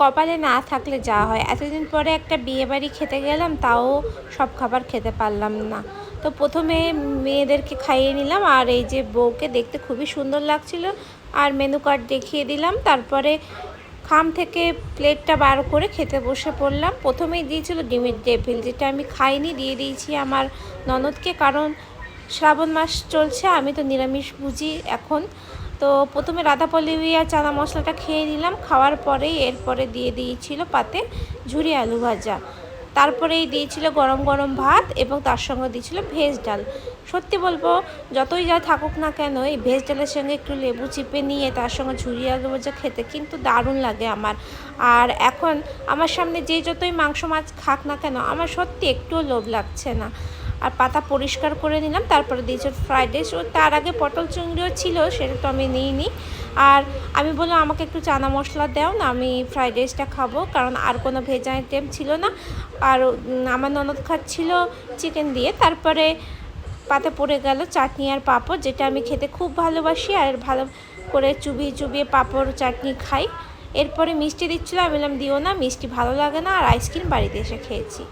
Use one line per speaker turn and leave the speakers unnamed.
কপালে না থাকলে যা হয়। এতদিন পরে একটা বিয়েবাড়ি খেতে গেলাম, তাও সব খাবার খেতে পারলাম না। তো প্রথমে মেয়েদেরকে খাইয়ে নিলাম, আর এই যে বউকে দেখতে খুবই সুন্দর লাগছিল, আর মেনু কার্ড দেখিয়ে দিলাম। তারপরে খাম থেকে প্লেটটা বার করে খেতে বসে পড়লাম। প্রথমেই দিয়েছিল ডিমের টেবিল, যেটা আমি খাইনি, দিয়ে দিয়েছি আমার ননদকে, কারণ শ্রাবণ মাস চলছে, আমি তো নিরামিষ বুঝি এখন। তো প্রথমে রাধাপলি আর চানা মশলাটা খেয়ে নিলাম, খাওয়ার পরেই এরপরে দিয়ে দিয়েছিল পাতে ঝুরি আলু ভাজা, তারপরেই দিয়েছিল গরম গরম ভাত, এবং তার সঙ্গে দিয়েছিল ভেজ ডাল। সত্যি বলবো, যতই যা থাকুক না কেন, এই ভেজ ডালের সঙ্গে একটু লেবু চিপে নিয়ে তার সঙ্গে ঝুরি আলু ভাজা খেতে কিন্তু দারুণ লাগে আমার। আর এখন আমার সামনে যে যতই মাংস মাছ খাক না কেন, আমার সত্যি একটুও লোভ লাগছে না। আর পাতা পরিষ্কার করে নিলাম, তারপরে দিয়েছিল ফ্রাইড রাইস। ও তার আগে পটল চিংড়িও ছিল, সেটা তো আমি নিইনি। আর আমি বললাম আমাকে একটু চানা মশলা দাও না, আমি ফ্রাইড রাইসটা খাবো, কারণ আর কোনো ভেজ আইটেম ছিল না। আর আমার ননদ খাচ্ছিল চিকেন দিয়ে। তারপরে পাতে পড়ে গেল চাটনি আর পাঁপড়, যেটা আমি খেতে খুব ভালোবাসি, আর ভালো করে চুবিয়ে চুবিয়ে পাঁপড় চাটনি খাই। এরপরে মিষ্টি দিচ্ছিলো, আমি বললাম দিও না, মিষ্টি ভালো লাগে না, আর আইসক্রিম বাড়িতে এসে খেয়েছি।